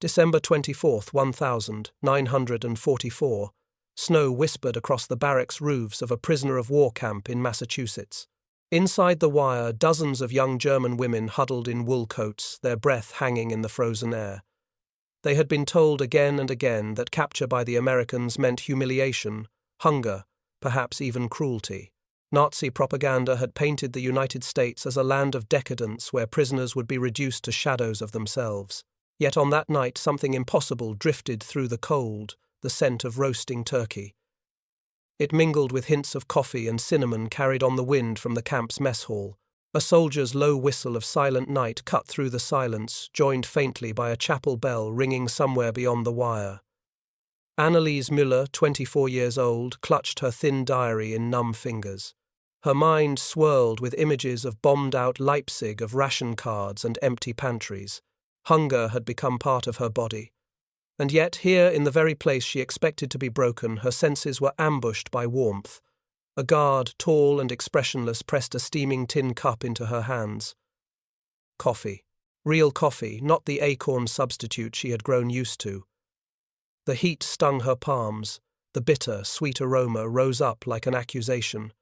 December 24th, 1944. Snow whispered across the barracks roofs of a prisoner of war camp in Massachusetts. Inside the wire, dozens of young German women huddled in wool coats, their breath hanging in the frozen air. They had been told again and again that capture by the Americans meant humiliation, hunger, perhaps even cruelty. Nazi propaganda had painted the United States as a land of decadence where prisoners would be reduced to shadows of themselves. Yet on that night something impossible drifted through the cold, the scent of roasting turkey. It mingled with hints of coffee and cinnamon carried on the wind from the camp's mess hall. A soldier's low whistle of silent night cut through the silence, joined faintly by a chapel bell ringing somewhere beyond the wire. Anneliese Müller, 24 years old, clutched her thin diary in numb fingers. Her mind swirled with images of bombed-out Leipzig, of ration cards and empty pantries. Hunger had become part of her body. And yet, here, in the very place she expected to be broken, her senses were ambushed by warmth. A guard, tall and expressionless, pressed a steaming tin cup into her hands. Coffee. Real coffee, not the acorn substitute she had grown used to. The heat stung her palms. The bitter, sweet aroma rose up like an accusation.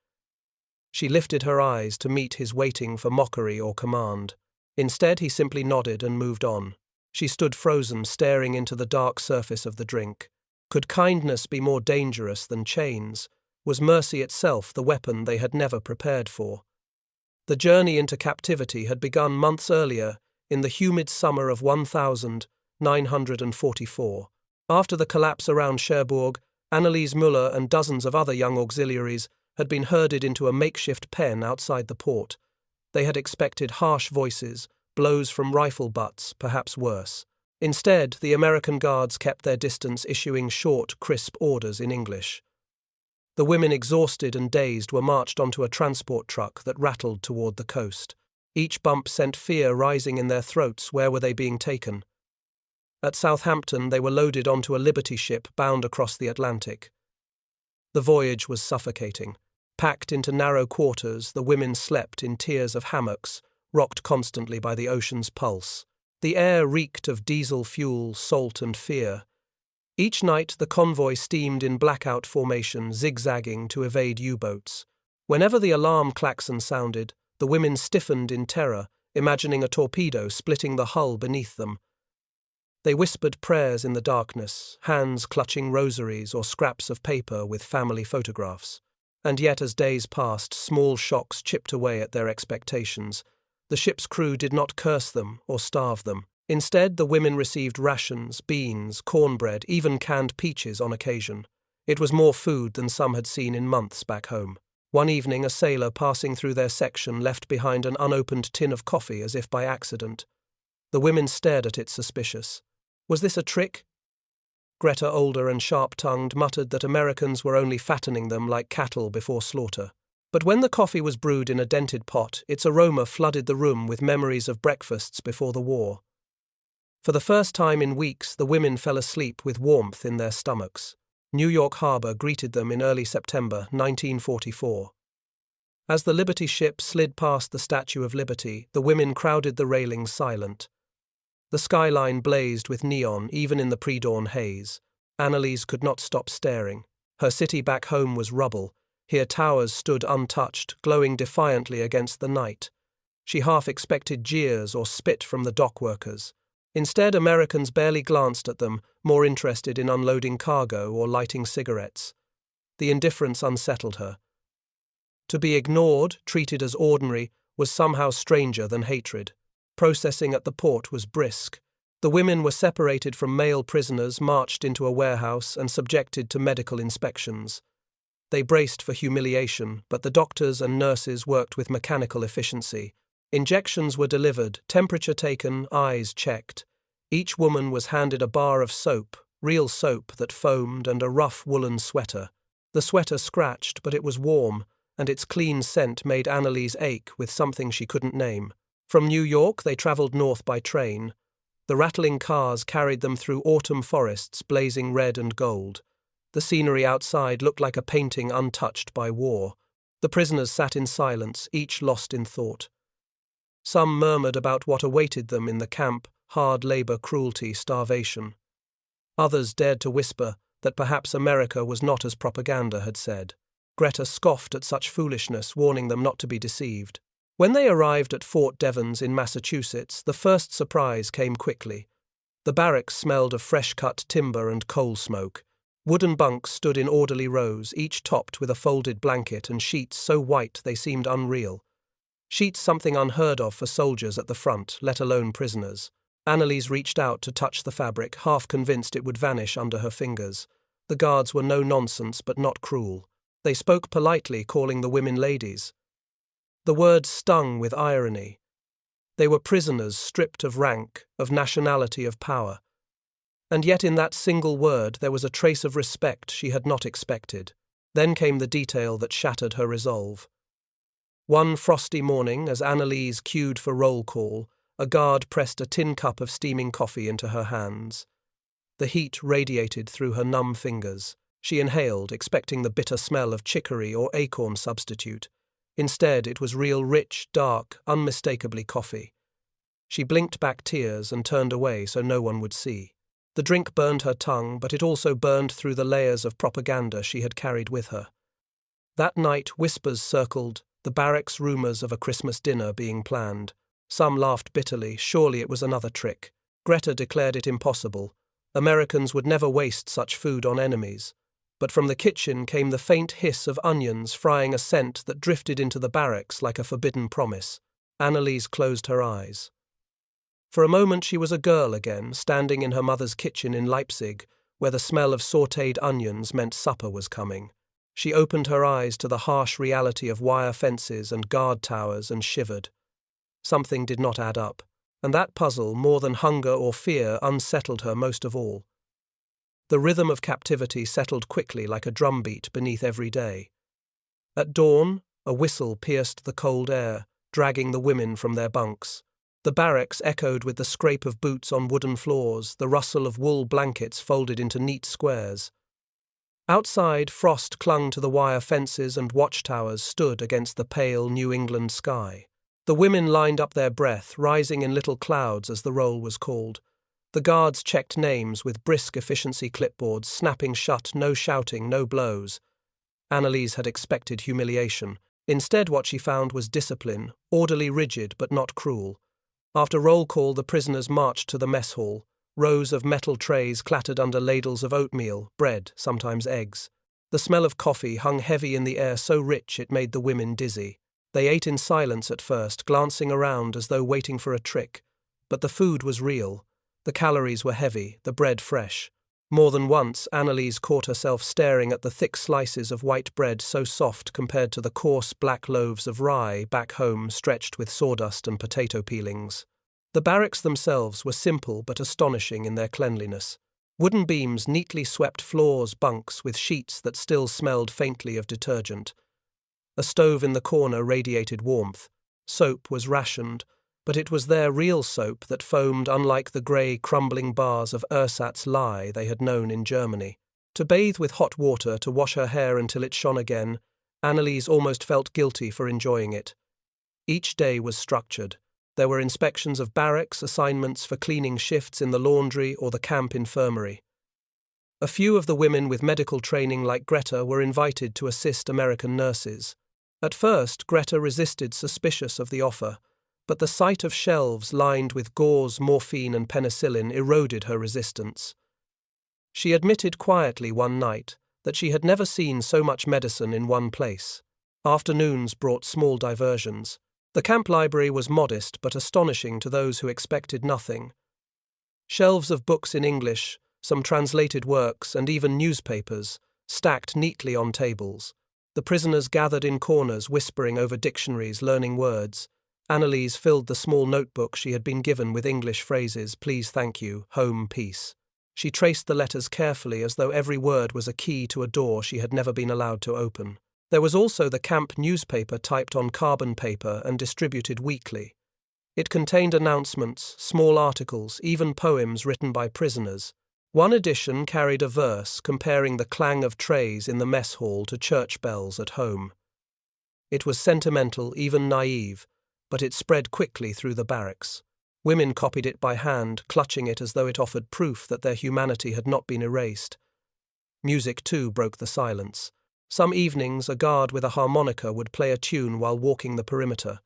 She lifted her eyes to meet his waiting for mockery or command. Instead, he simply nodded and moved on. She stood frozen, staring into the dark surface of the drink. Could kindness be more dangerous than chains? Was mercy itself the weapon they had never prepared for? The journey into captivity had begun months earlier, in the humid summer of 1944. After the collapse around Cherbourg, Anneliese Müller and dozens of other young auxiliaries had been herded into a makeshift pen outside the port. They had expected harsh voices, blows from rifle butts, perhaps worse. Instead, the American guards kept their distance, issuing short, crisp orders in English. The women, exhausted and dazed, were marched onto a transport truck that rattled toward the coast. Each bump sent fear rising in their throats. Where were they being taken? At Southampton, they were loaded onto a Liberty ship bound across the Atlantic. The voyage was suffocating. Packed into narrow quarters, the women slept in tiers of hammocks, rocked constantly by the ocean's pulse. The air reeked of diesel fuel, salt and fear. Each night the convoy steamed in blackout formation, zigzagging to evade U-boats. Whenever the alarm klaxon sounded, the women stiffened in terror, imagining a torpedo splitting the hull beneath them. They whispered prayers in the darkness, hands clutching rosaries or scraps of paper with family photographs. And yet, as days passed, small shocks chipped away at their expectations. The ship's crew did not curse them or starve them. Instead, the women received rations, beans, cornbread, even canned peaches on occasion. It was more food than some had seen in months back home. One evening, a sailor passing through their section left behind an unopened tin of coffee as if by accident. The women stared at it, suspicious. Was this a trick? Greta, older and sharp-tongued, muttered that Americans were only fattening them like cattle before slaughter. But when the coffee was brewed in a dented pot, its aroma flooded the room with memories of breakfasts before the war. For the first time in weeks, the women fell asleep with warmth in their stomachs. New York Harbor greeted them in early September 1944. As the Liberty ship slid past the Statue of Liberty, the women crowded the railings silent. The skyline blazed with neon, even in the pre-dawn haze. Anneliese could not stop staring. Her city back home was rubble. Here towers stood untouched, glowing defiantly against the night. She half expected jeers or spit from the dock workers. Instead, Americans barely glanced at them, more interested in unloading cargo or lighting cigarettes. The indifference unsettled her. To be ignored, treated as ordinary, was somehow stranger than hatred. Processing at the port was brisk. The women were separated from male prisoners, marched into a warehouse, and subjected to medical inspections. They braced for humiliation, but the doctors and nurses worked with mechanical efficiency. Injections were delivered, temperature taken, eyes checked. Each woman was handed a bar of soap, real soap that foamed, and a rough woolen sweater. The sweater scratched, but it was warm, and its clean scent made Anneliese ache with something she couldn't name. From New York, they travelled north by train. The rattling cars carried them through autumn forests blazing red and gold. The scenery outside looked like a painting untouched by war. The prisoners sat in silence, each lost in thought. Some murmured about what awaited them in the camp, hard labor, cruelty, starvation. Others dared to whisper that perhaps America was not as propaganda had said. Greta scoffed at such foolishness, warning them not to be deceived. When they arrived at Fort Devens in Massachusetts, the first surprise came quickly. The barracks smelled of fresh-cut timber and coal smoke. Wooden bunks stood in orderly rows, each topped with a folded blanket and sheets so white they seemed unreal. Sheets something unheard of for soldiers at the front, let alone prisoners. Annalise reached out to touch the fabric, half convinced it would vanish under her fingers. The guards were no nonsense but not cruel. They spoke politely, calling the women ladies. The word stung with irony. They were prisoners stripped of rank, of nationality, of power. And yet in that single word there was a trace of respect she had not expected. Then came the detail that shattered her resolve. One frosty morning, as Annalise queued for roll call, a guard pressed a tin cup of steaming coffee into her hands. The heat radiated through her numb fingers. She inhaled, expecting the bitter smell of chicory or acorn substitute. Instead, it was real, rich, dark, unmistakably coffee. She blinked back tears and turned away so no one would see. The drink burned her tongue, but it also burned through the layers of propaganda she had carried with her. That night, whispers circled, the barracks rumors of a Christmas dinner being planned. Some laughed bitterly, surely it was another trick. Greta declared it impossible. Americans would never waste such food on enemies. But from the kitchen came the faint hiss of onions frying, a scent that drifted into the barracks like a forbidden promise. Annalise closed her eyes. For a moment she was a girl again, standing in her mother's kitchen in Leipzig, where the smell of sautéed onions meant supper was coming. She opened her eyes to the harsh reality of wire fences and guard towers and shivered. Something did not add up, and that puzzle, more than hunger or fear, unsettled her most of all. The rhythm of captivity settled quickly like a drumbeat beneath every day. At dawn, a whistle pierced the cold air, dragging the women from their bunks. The barracks echoed with the scrape of boots on wooden floors, the rustle of wool blankets folded into neat squares. Outside, frost clung to the wire fences and watchtowers stood against the pale New England sky. The women lined up their breath, rising in little clouds as the roll was called. The guards checked names with brisk efficiency clipboards, snapping shut, no shouting, no blows. Annalise had expected humiliation. Instead, what she found was discipline, orderly, rigid, but not cruel. After roll call, the prisoners marched to the mess hall. Rows of metal trays clattered under ladles of oatmeal, bread, sometimes eggs. The smell of coffee hung heavy in the air, so rich it made the women dizzy. They ate in silence at first, glancing around as though waiting for a trick. But the food was real. The calories were heavy, the bread fresh. More than once, Annalise caught herself staring at the thick slices of white bread so soft compared to the coarse black loaves of rye back home stretched with sawdust and potato peelings. The barracks themselves were simple but astonishing in their cleanliness. Wooden beams neatly swept floors, bunks with sheets that still smelled faintly of detergent. A stove in the corner radiated warmth. Soap was rationed, but it was their real soap that foamed, unlike the grey, crumbling bars of ersatz lye they had known in Germany. To bathe with hot water, to wash her hair until it shone again, Annalise almost felt guilty for enjoying it. Each day was structured. There were inspections of barracks, assignments for cleaning shifts in the laundry or the camp infirmary. A few of the women with medical training like Greta were invited to assist American nurses. At first, Greta resisted, suspicious of the offer, but the sight of shelves lined with gauze, morphine and penicillin eroded her resistance. She admitted quietly one night that she had never seen so much medicine in one place. Afternoons brought small diversions. The camp library was modest but astonishing to those who expected nothing. Shelves of books in English, some translated works, and even newspapers, stacked neatly on tables. The prisoners gathered in corners, whispering over dictionaries, learning words. Annalise filled the small notebook she had been given with English phrases: please, thank you, home, peace. She traced the letters carefully, as though every word was a key to a door she had never been allowed to open. There was also the camp newspaper typed on carbon paper and distributed weekly. It contained announcements, small articles, even poems written by prisoners. One edition carried a verse comparing the clang of trays in the mess hall to church bells at home. It was sentimental, even naive, but it spread quickly through the barracks. Women copied it by hand, clutching it as though it offered proof that their humanity had not been erased. Music, too, broke the silence. Some evenings, a guard with a harmonica would play a tune while walking the perimeter.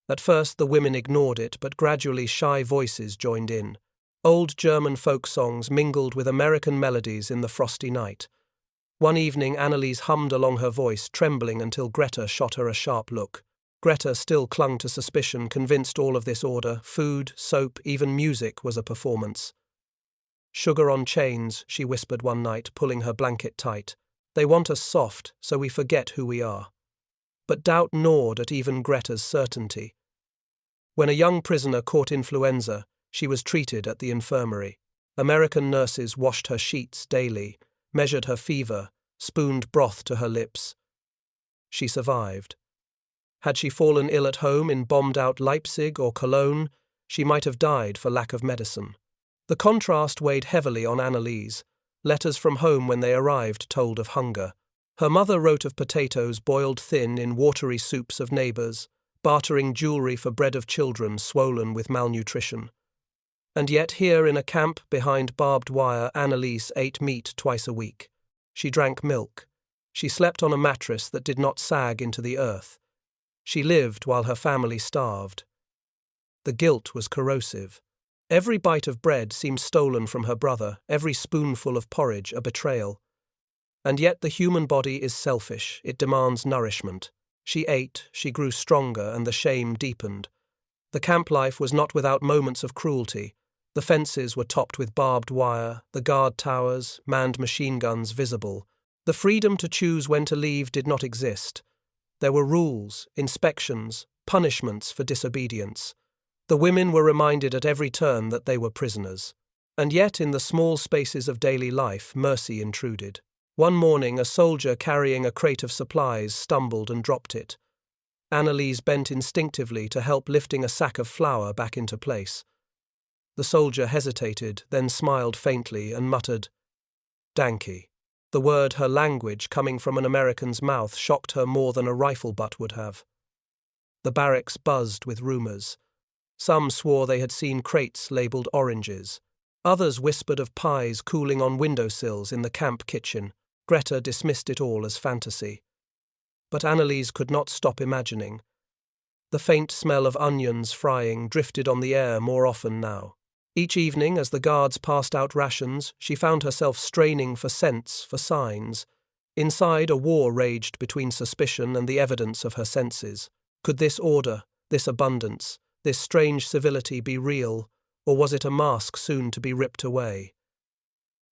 At first, the women ignored it, but gradually shy voices joined in. Old German folk songs mingled with American melodies in the frosty night. One evening, Anneliese hummed along her voice, trembling until Greta shot her a sharp look. Greta still clung to suspicion, convinced all of this order, food, soap, even music, was a performance. "Sugar on chains," she whispered one night, pulling her blanket tight. "They want us soft, so we forget who we are." But doubt gnawed at even Greta's certainty. When a young prisoner caught influenza, she was treated at the infirmary. American nurses washed her sheets daily, measured her fever, spooned broth to her lips. She survived. Had she fallen ill at home in bombed-out Leipzig or Cologne, she might have died for lack of medicine. The contrast weighed heavily on Anneliese. Letters from home when they arrived told of hunger. Her mother wrote of potatoes boiled thin in watery soups of neighbours, bartering jewellery for bread of children swollen with malnutrition. And yet here in a camp behind barbed wire, Anneliese ate meat twice a week. She drank milk. She slept on a mattress that did not sag into the earth. She lived while her family starved. The guilt was corrosive. Every bite of bread seemed stolen from her brother, every spoonful of porridge a betrayal. And yet the human body is selfish, it demands nourishment. She ate, she grew stronger, and the shame deepened. The camp life was not without moments of cruelty. The fences were topped with barbed wire, the guard towers, manned machine guns visible. The freedom to choose when to leave did not exist. There were rules, inspections, punishments for disobedience. The women were reminded at every turn that they were prisoners. And yet, in the small spaces of daily life, mercy intruded. One morning, a soldier carrying a crate of supplies stumbled and dropped it. Anneliese bent instinctively to help, lifting a sack of flour back into place. The soldier hesitated, then smiled faintly and muttered, "Danke." The word, her language, coming from an American's mouth, shocked her more than a rifle butt would have. The barracks buzzed with rumours. Some swore they had seen crates labelled oranges. Others whispered of pies cooling on windowsills in the camp kitchen. Greta dismissed it all as fantasy. But Anneliese could not stop imagining. The faint smell of onions frying drifted on the air more often now. Each evening, as the guards passed out rations, she found herself straining for scents, for signs. Inside, a war raged between suspicion and the evidence of her senses. Could this order, this abundance, this strange civility be real, or was it a mask soon to be ripped away?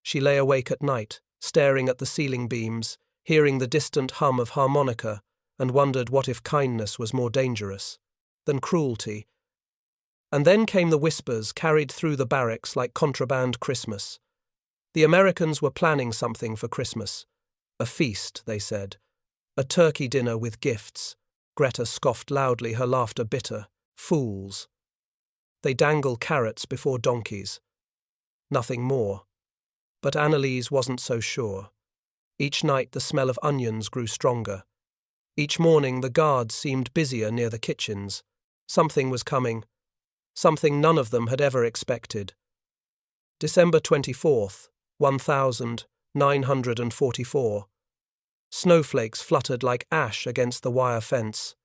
She lay awake at night, staring at the ceiling beams, hearing the distant hum of harmonica, and wondered what if kindness was more dangerous than cruelty. And then came the whispers, carried through the barracks like contraband Christmas. The Americans were planning something for Christmas. A feast, they said. A turkey dinner with gifts. Greta scoffed loudly, her laughter bitter. Fools. They dangle carrots before donkeys. Nothing more. But Anneliese wasn't so sure. Each night the smell of onions grew stronger. Each morning the guards seemed busier near the kitchens. Something was coming. Something none of them had ever expected. December 24th, 1944. Snowflakes fluttered like ash against the wire fence.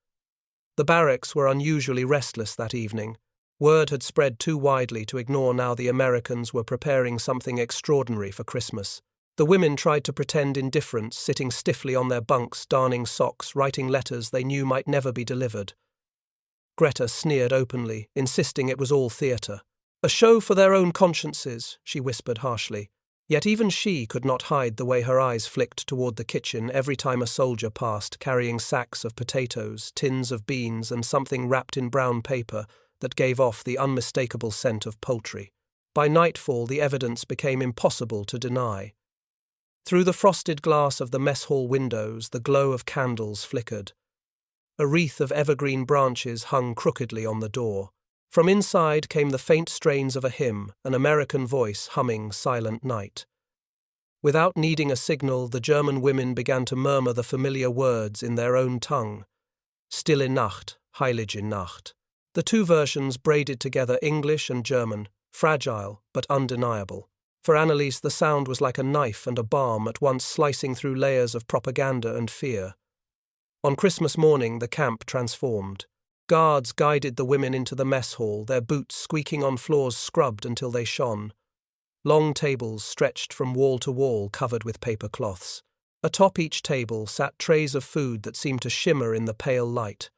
The barracks were unusually restless that evening. Word had spread too widely to ignore now the Americans were preparing something extraordinary for Christmas. The women tried to pretend indifference, sitting stiffly on their bunks, darning socks, writing letters they knew might never be delivered. Greta sneered openly, insisting it was all theatre. "A show for their own consciences," she whispered harshly. Yet even she could not hide the way her eyes flicked toward the kitchen every time a soldier passed, carrying sacks of potatoes, tins of beans, and something wrapped in brown paper that gave off the unmistakable scent of poultry. By nightfall, the evidence became impossible to deny. Through the frosted glass of the mess hall windows, the glow of candles flickered. A wreath of evergreen branches hung crookedly on the door. From inside came the faint strains of a hymn, an American voice humming Silent Night. Without needing a signal, the German women began to murmur the familiar words in their own tongue. Stille Nacht, heilige Nacht. The two versions braided together English and German, fragile but undeniable. For Anneliese, the sound was like a knife and a balm at once, slicing through layers of propaganda and fear. On Christmas morning, the camp transformed. Guards guided the women into the mess hall, their boots squeaking on floors scrubbed until they shone. Long tables stretched from wall to wall, covered with paper cloths. Atop each table sat trays of food that seemed to shimmer in the pale light.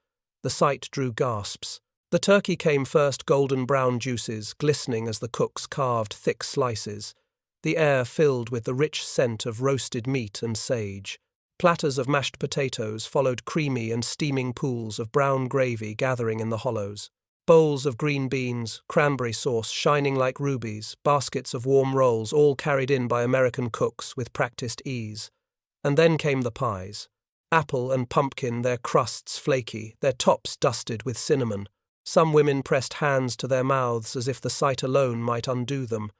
The sight drew gasps. The turkey came first, golden brown juices glistening as the cooks carved thick slices, the air filled with the rich scent of roasted meat and sage. Platters of mashed potatoes followed, creamy and steaming pools of brown gravy gathering in the hollows. Bowls of green beans, cranberry sauce shining like rubies, baskets of warm rolls, all carried in by American cooks with practiced ease. And then came the pies. Apple and pumpkin, their crusts flaky, their tops dusted with cinnamon. Some women pressed hands to their mouths as if the sight alone might undo them.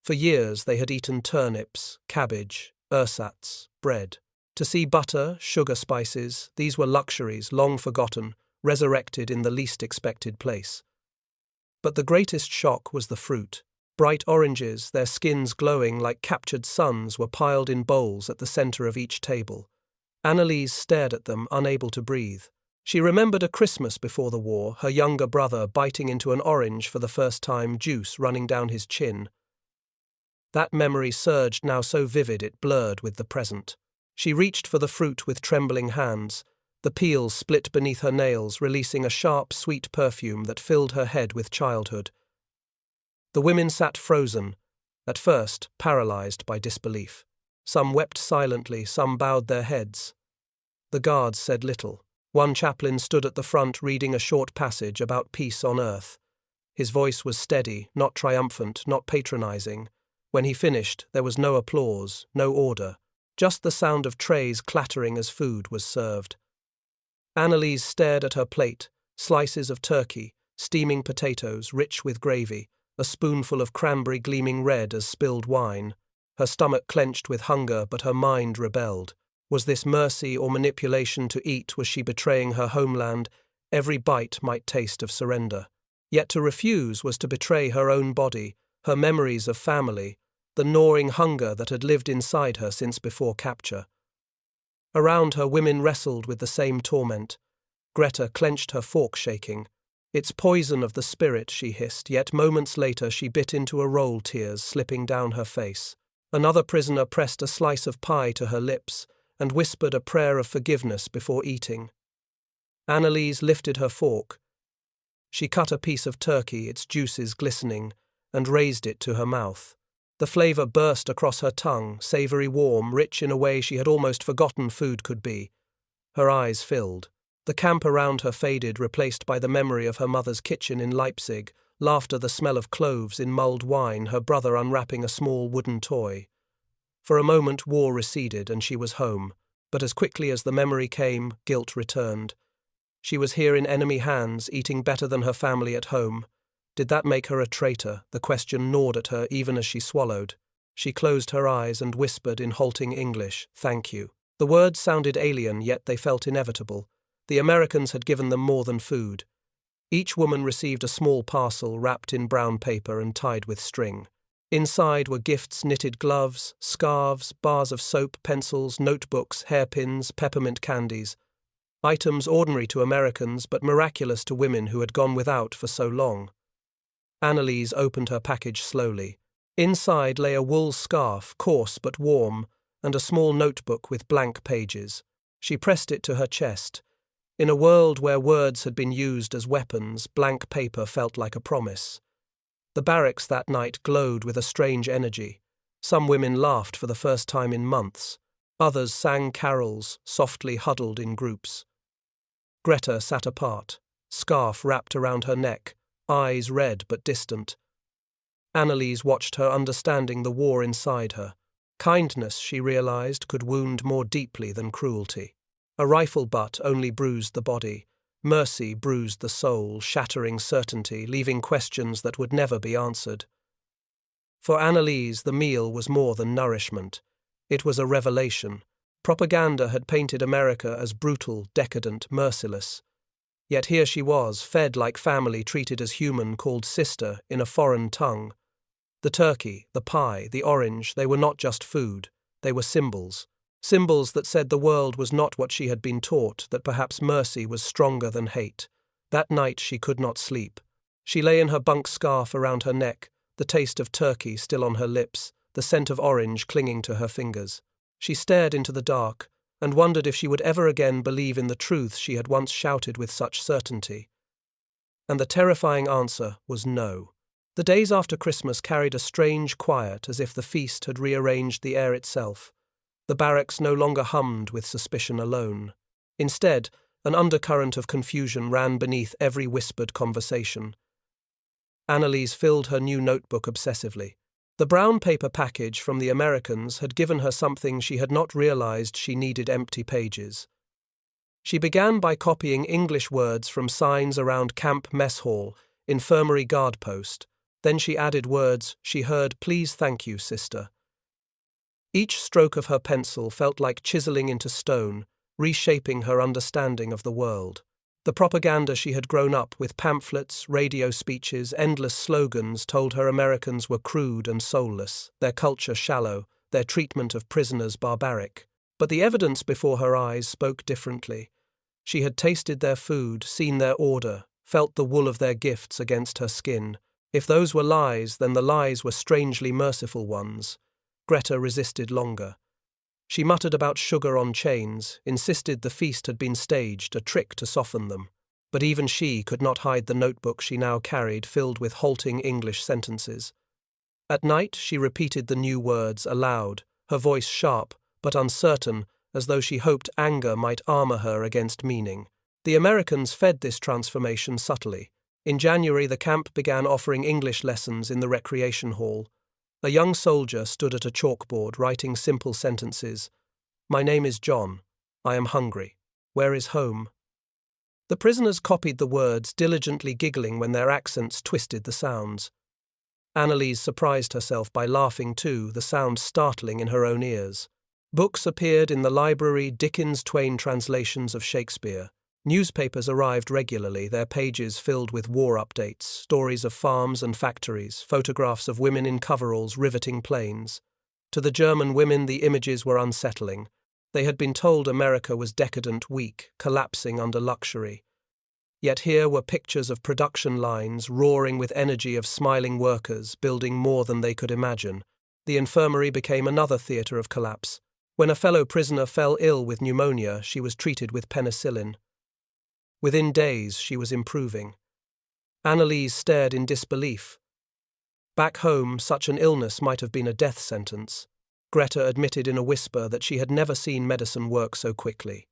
For years they had eaten turnips, cabbage, ersatz, bread. To see butter, sugar, spices, these were luxuries long forgotten, resurrected in the least expected place. But the greatest shock was the fruit. Bright oranges, their skins glowing like captured suns, were piled in bowls at the center of each table. Anneliese stared at them, unable to breathe. She remembered a Christmas before the war, her younger brother biting into an orange for the first time, juice running down his chin. That memory surged, now so vivid it blurred with the present. She reached for the fruit with trembling hands. The peel split beneath her nails, releasing a sharp, sweet perfume that filled her head with childhood. The women sat frozen, at first paralyzed by disbelief. Some wept silently, some bowed their heads. The guards said little. One chaplain stood at the front reading a short passage about peace on earth. His voice was steady, not triumphant, not patronizing. When he finished, there was no applause, no order, just the sound of trays clattering as food was served. Anneliese stared at her plate, slices of turkey, steaming potatoes, rich with gravy, a spoonful of cranberry gleaming red as spilled wine. Her stomach clenched with hunger, but her mind rebelled. Was this mercy or manipulation to eat? Was she betraying her homeland? Every bite might taste of surrender. Yet to refuse was to betray her own body, her memories of family, the gnawing hunger that had lived inside her since before capture. Around her, women wrestled with the same torment. Greta clenched her fork, shaking. "It's poison of the spirit," she hissed, yet moments later she bit into a roll, tears slipping down her face. Another prisoner pressed a slice of pie to her lips and whispered a prayer of forgiveness before eating. Anneliese lifted her fork. She cut a piece of turkey, its juices glistening, and raised it to her mouth. The flavor burst across her tongue, savory, warm, rich in a way she had almost forgotten food could be. Her eyes filled. The camp around her faded, replaced by the memory of her mother's kitchen in Leipzig, laughter, the smell of cloves in mulled wine, her brother unwrapping a small wooden toy. For a moment war receded and she was home, but as quickly as the memory came, guilt returned. She was here in enemy hands, eating better than her family at home. Did that make her a traitor? The question gnawed at her even as she swallowed. She closed her eyes and whispered in halting English, "Thank you." The words sounded alien, yet they felt inevitable. The Americans had given them more than food. Each woman received a small parcel wrapped in brown paper and tied with string. Inside were gifts, knitted gloves, scarves, bars of soap, pencils, notebooks, hairpins, peppermint candies. Items ordinary to Americans, but miraculous to women who had gone without for so long. Anneliese opened her package slowly. Inside lay a wool scarf, coarse but warm, and a small notebook with blank pages. She pressed it to her chest. In a world where words had been used as weapons, blank paper felt like a promise. The barracks that night glowed with a strange energy. Some women laughed for the first time in months. Others sang carols, softly huddled in groups. Greta sat apart, scarf wrapped around her neck, eyes red but distant. Anneliese watched her, understanding the war inside her. Kindness, she realized, could wound more deeply than cruelty. A rifle butt only bruised the body. Mercy bruised the soul, shattering certainty, leaving questions that would never be answered. For Anneliese, the meal was more than nourishment. It was a revelation. Propaganda had painted America as brutal, decadent, merciless. Yet here she was, fed like family, treated as human, called sister in a foreign tongue. The turkey, the pie, the orange, they were not just food, they were symbols. Symbols that said the world was not what she had been taught, that perhaps mercy was stronger than hate. That night she could not sleep. She lay in her bunk scarf around her neck, the taste of turkey still on her lips, the scent of orange clinging to her fingers. She stared into the dark, and wondered if she would ever again believe in the truth she had once shouted with such certainty. And the terrifying answer was no. The days after Christmas carried a strange quiet, as if the feast had rearranged the air itself. The barracks no longer hummed with suspicion alone. Instead, an undercurrent of confusion ran beneath every whispered conversation. Annalise filled her new notebook obsessively. The brown paper package from the Americans had given her something she had not realized she needed: empty pages. She began by copying English words from signs around camp mess hall, infirmary guard post. Then she added words she heard: "Please, thank you, sister." Each stroke of her pencil felt like chiseling into stone, reshaping her understanding of the world. The propaganda she had grown up with, pamphlets, radio speeches, endless slogans, told her Americans were crude and soulless, their culture shallow, their treatment of prisoners barbaric. But the evidence before her eyes spoke differently. She had tasted their food, seen their order, felt the wool of their gifts against her skin. If those were lies, then the lies were strangely merciful ones. Greta resisted longer. She muttered about sugar on chains, insisted the feast had been staged, a trick to soften them. But even she could not hide the notebook she now carried, filled with halting English sentences. At night she repeated the new words aloud, her voice sharp but uncertain, as though she hoped anger might armor her against meaning. The Americans fed this transformation subtly. In January, the camp began offering English lessons in the recreation hall. A young soldier stood at a chalkboard writing simple sentences. "My name is John. I am hungry. Where is home?" The prisoners copied the words, diligently giggling when their accents twisted the sounds. Annalise surprised herself by laughing too, the sound startling in her own ears. Books appeared in the library, Dickens' Twain translations of Shakespeare. Newspapers arrived regularly, their pages filled with war updates, stories of farms and factories, photographs of women in coveralls riveting planes. To the German women, the images were unsettling. They had been told America was decadent, weak, collapsing under luxury. Yet here were pictures of production lines roaring with energy, of smiling workers building more than they could imagine. The infirmary became another theatre of collapse. When a fellow prisoner fell ill with pneumonia, she was treated with penicillin. Within days, she was improving. Annalise stared in disbelief. Back home, such an illness might have been a death sentence. Greta admitted in a whisper that she had never seen medicine work so quickly.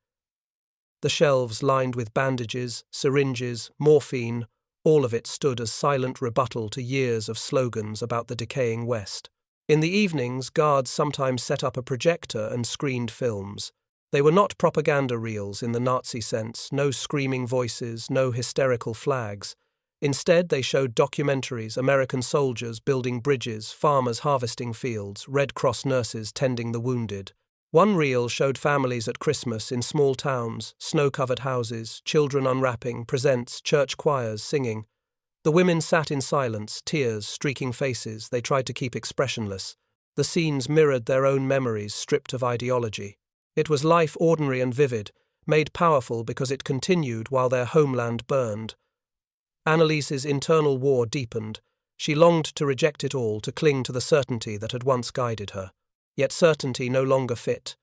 The shelves lined with bandages, syringes, morphine, all of it stood as silent rebuttal to years of slogans about the decaying West. In the evenings, guards sometimes set up a projector and screened films. They were not propaganda reels in the Nazi sense, no screaming voices, no hysterical flags. Instead, they showed documentaries, American soldiers building bridges, farmers harvesting fields, Red Cross nurses tending the wounded. One reel showed families at Christmas in small towns, snow-covered houses, children unwrapping, presents, church choirs singing. The women sat in silence, tears streaking faces, they tried to keep expressionless. The scenes mirrored their own memories, stripped of ideology. It was life ordinary and vivid, made powerful because it continued while their homeland burned. Annalise's internal war deepened. She longed to reject it all, to cling to the certainty that had once guided her. Yet certainty no longer fit.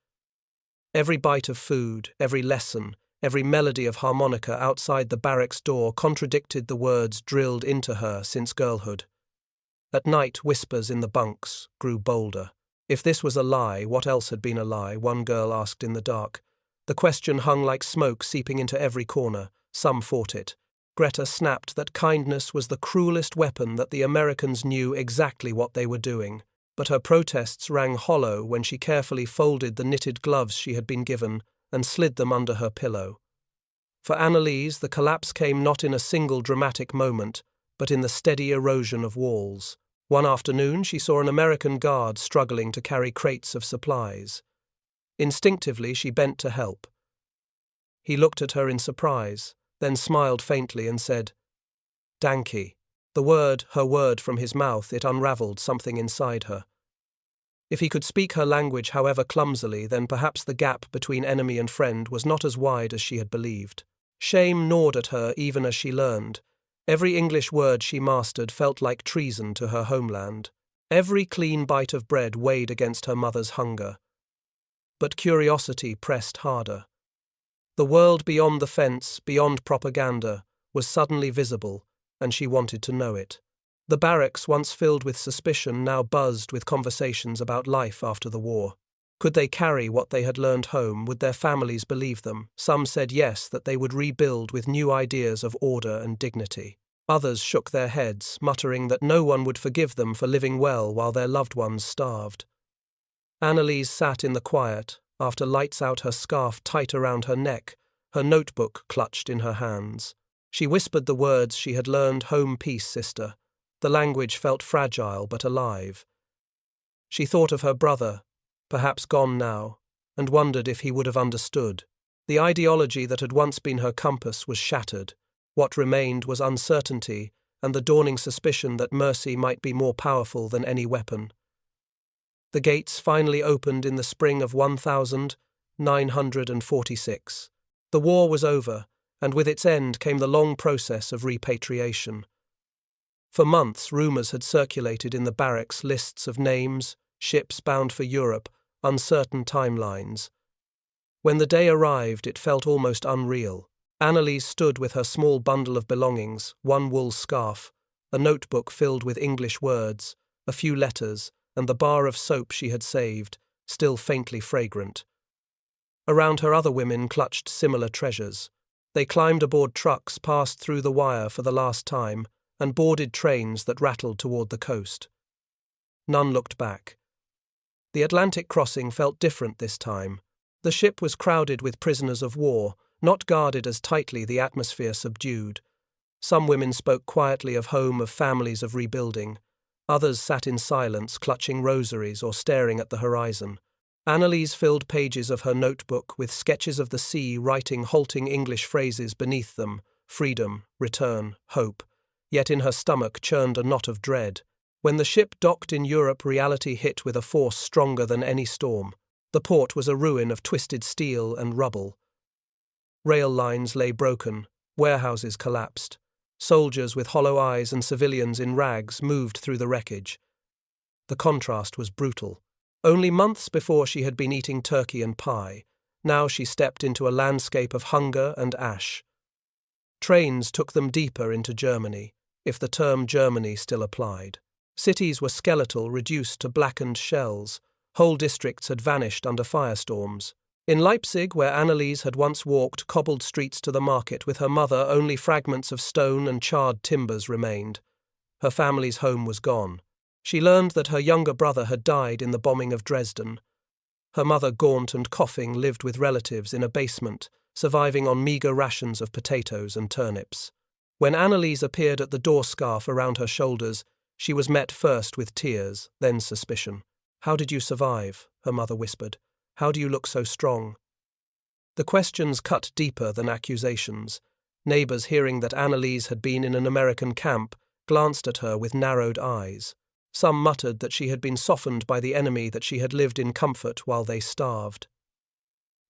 Every bite of food, every lesson, every melody of harmonica outside the barracks door contradicted the words drilled into her since girlhood. At night, whispers in the bunks grew bolder. If this was a lie, what else had been a lie? One girl asked in the dark. The question hung like smoke seeping into every corner. Some fought it. Greta snapped that kindness was the cruelest weapon, that the Americans knew exactly what they were doing. But her protests rang hollow when she carefully folded the knitted gloves she had been given and slid them under her pillow. For Annalise, the collapse came not in a single dramatic moment, but in the steady erosion of walls. One afternoon, she saw an American guard struggling to carry crates of supplies. Instinctively, she bent to help. He looked at her in surprise. then smiled faintly and said, "Danke." The word, her word from his mouth, it unravelled something inside her. If he could speak her language however clumsily, then perhaps the gap between enemy and friend was not as wide as she had believed. Shame gnawed at her even as she learned. Every English word she mastered felt like treason to her homeland. Every clean bite of bread weighed against her mother's hunger. But curiosity pressed harder. The world beyond the fence, beyond propaganda, was suddenly visible, and she wanted to know it. The barracks, once filled with suspicion, now buzzed with conversations about life after the war. Could they carry what they had learned home? Would their families believe them? Some said yes, that they would rebuild with new ideas of order and dignity. Others shook their heads, muttering that no one would forgive them for living well while their loved ones starved. Anneliese sat in the quiet, after lights out, her scarf tight around her neck, her notebook clutched in her hands. She whispered the words she had learned, "Home, peace, sister." The language felt fragile but alive. She thought of her brother, perhaps gone now, and wondered if he would have understood. The ideology that had once been her compass was shattered. What remained was uncertainty and the dawning suspicion that mercy might be more powerful than any weapon. The gates finally opened in the spring of 1946. The war was over, and with its end came the long process of repatriation. For months, rumours had circulated in the barracks, lists of names, ships bound for Europe, uncertain timelines. When the day arrived, it felt almost unreal. Anneliese stood with her small bundle of belongings, one wool scarf, a notebook filled with English words, a few letters, and the bar of soap she had saved, still faintly fragrant. Around her, other women clutched similar treasures. They climbed aboard trucks, passed through the wire for the last time, and boarded trains that rattled toward the coast. None looked back. The Atlantic crossing felt different this time. The ship was crowded with prisoners of war, not guarded as tightly, the atmosphere subdued. Some women spoke quietly of home, of families, of rebuilding. Others sat in silence, clutching rosaries or staring at the horizon. Anneliese filled pages of her notebook with sketches of the sea, writing halting English phrases beneath them: freedom, return, hope. Yet in her stomach churned a knot of dread. When the ship docked in Europe, reality hit with a force stronger than any storm. The port was a ruin of twisted steel and rubble. Rail lines lay broken, warehouses collapsed. Soldiers with hollow eyes and civilians in rags moved through the wreckage. The contrast was brutal. Only months before she had been eating turkey and pie. Now she stepped into a landscape of hunger and ash. Trains took them deeper into Germany, if the term Germany still applied. Cities were skeletal, reduced to blackened shells. Whole districts had vanished under firestorms. In Leipzig, where Anneliese had once walked cobbled streets to the market with her mother, only fragments of stone and charred timbers remained. Her family's home was gone. She learned that her younger brother had died in the bombing of Dresden. Her mother, gaunt and coughing, lived with relatives in a basement, surviving on meagre rations of potatoes and turnips. When Anneliese appeared at the door, scarf around her shoulders, she was met first with tears, then suspicion. "How did you survive?" her mother whispered. "How do you look so strong?" The questions cut deeper than accusations. Neighbours, hearing that Anneliese had been in an American camp, glanced at her with narrowed eyes. Some muttered that she had been softened by the enemy, that she had lived in comfort while they starved.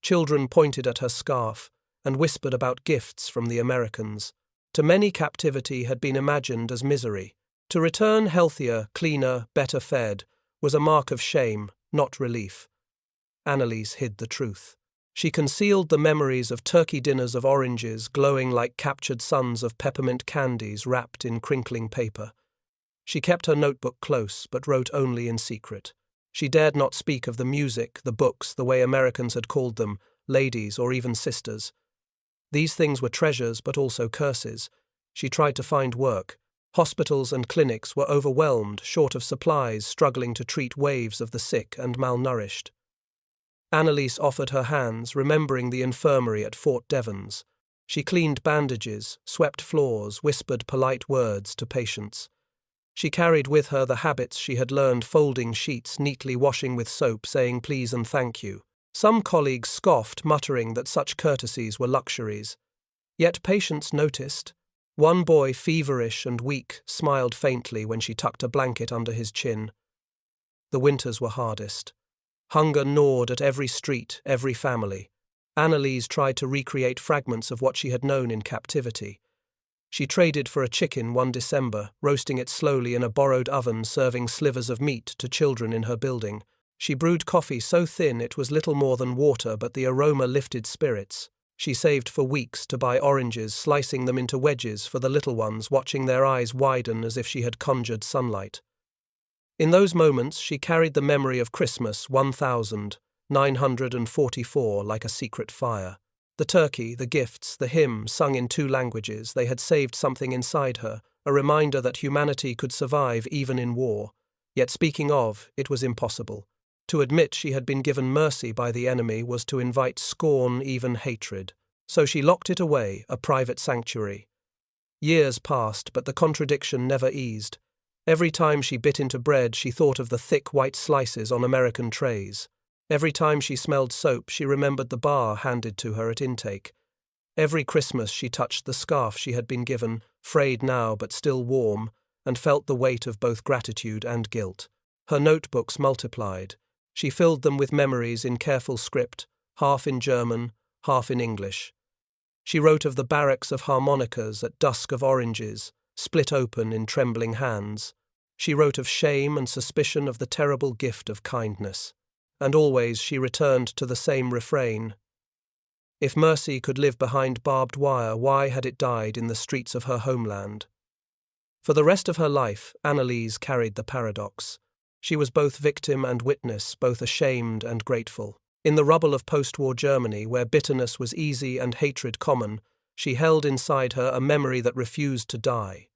Children pointed at her scarf and whispered about gifts from the Americans. To many, captivity had been imagined as misery. To return healthier, cleaner, better fed was a mark of shame, not relief. Anneliese hid the truth. She concealed the memories of turkey dinners of oranges glowing like captured suns, of peppermint candies wrapped in crinkling paper. She kept her notebook close, but wrote only in secret. She dared not speak of the music, the books, the way Americans had called them, ladies or even sisters. These things were treasures, but also curses. She tried to find work. Hospitals and clinics were overwhelmed, short of supplies, struggling to treat waves of the sick and malnourished. Anneliese offered her hands, remembering the infirmary at Fort Devens. She cleaned bandages, swept floors, whispered polite words to patients. She carried with her the habits she had learned, folding sheets neatly, washing with soap, saying please and thank you. Some colleagues scoffed, muttering that such courtesies were luxuries. Yet patients noticed. One boy, feverish and weak, smiled faintly when she tucked a blanket under his chin. The winters were hardest. Hunger gnawed at every street, every family. Annalise tried to recreate fragments of what she had known in captivity. She traded for a chicken one December, roasting it slowly in a borrowed oven, serving slivers of meat to children in her building. She brewed coffee so thin it was little more than water, but the aroma lifted spirits. She saved for weeks to buy oranges, slicing them into wedges for the little ones, watching their eyes widen as if she had conjured sunlight. In those moments, she carried the memory of Christmas 1944 like a secret fire. The turkey, the gifts, the hymn sung in 2 languages, they had saved something inside her, a reminder that humanity could survive even in war. Yet speaking of, it was impossible. To admit she had been given mercy by the enemy was to invite scorn, even hatred. So she locked it away, a private sanctuary. Years passed, but the contradiction never eased. Every time she bit into bread, she thought of the thick white slices on American trays. Every time she smelled soap, she remembered the bar handed to her at intake. Every Christmas she touched the scarf she had been given, frayed now but still warm, and felt the weight of both gratitude and guilt. Her notebooks multiplied. She filled them with memories in careful script, half in German, half in English. She wrote of the barracks of harmonicas at dusk of oranges, split open in trembling hands. She wrote of shame and suspicion of the terrible gift of kindness. And always she returned to the same refrain. If mercy could live behind barbed wire, why had it died in the streets of her homeland? For the rest of her life, Annalise carried the paradox. She was both victim and witness, both ashamed and grateful. In the rubble of post-war Germany, where bitterness was easy and hatred common, she held inside her a memory that refused to die.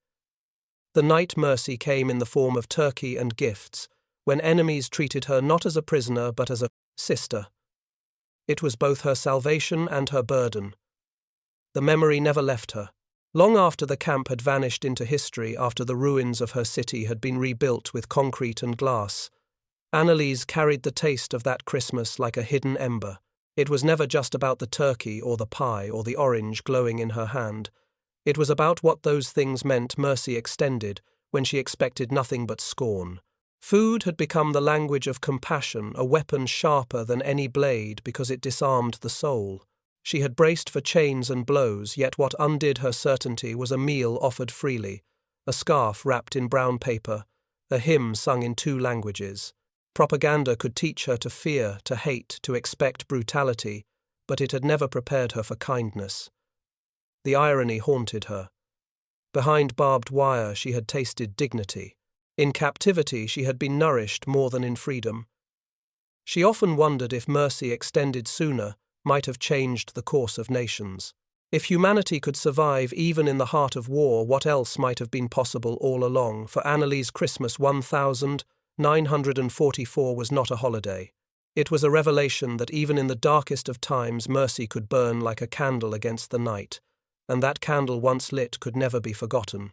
The night mercy came in the form of turkey and gifts, when enemies treated her not as a prisoner but as a sister. It was both her salvation and her burden. The memory never left her. Long after the camp had vanished into history, after the ruins of her city had been rebuilt with concrete and glass, Annalise carried the taste of that Christmas like a hidden ember. It was never just about the turkey or the pie or the orange glowing in her hand. It was about what those things meant mercy extended when she expected nothing but scorn. Food had become the language of compassion, a weapon sharper than any blade because it disarmed the soul. She had braced for chains and blows, yet what undid her certainty was a meal offered freely, a scarf wrapped in brown paper, a hymn sung in 2 languages. Propaganda could teach her to fear, to hate, to expect brutality, but it had never prepared her for kindness. The irony haunted her. Behind barbed wire she had tasted dignity. In captivity she had been nourished more than in freedom. She often wondered if mercy extended sooner might have changed the course of nations. If humanity could survive even in the heart of war, what else might have been possible all along? For Annalise, Christmas 1944 was not a holiday. It was a revelation that even in the darkest of times mercy could burn like a candle against the night, and that candle once lit could never be forgotten.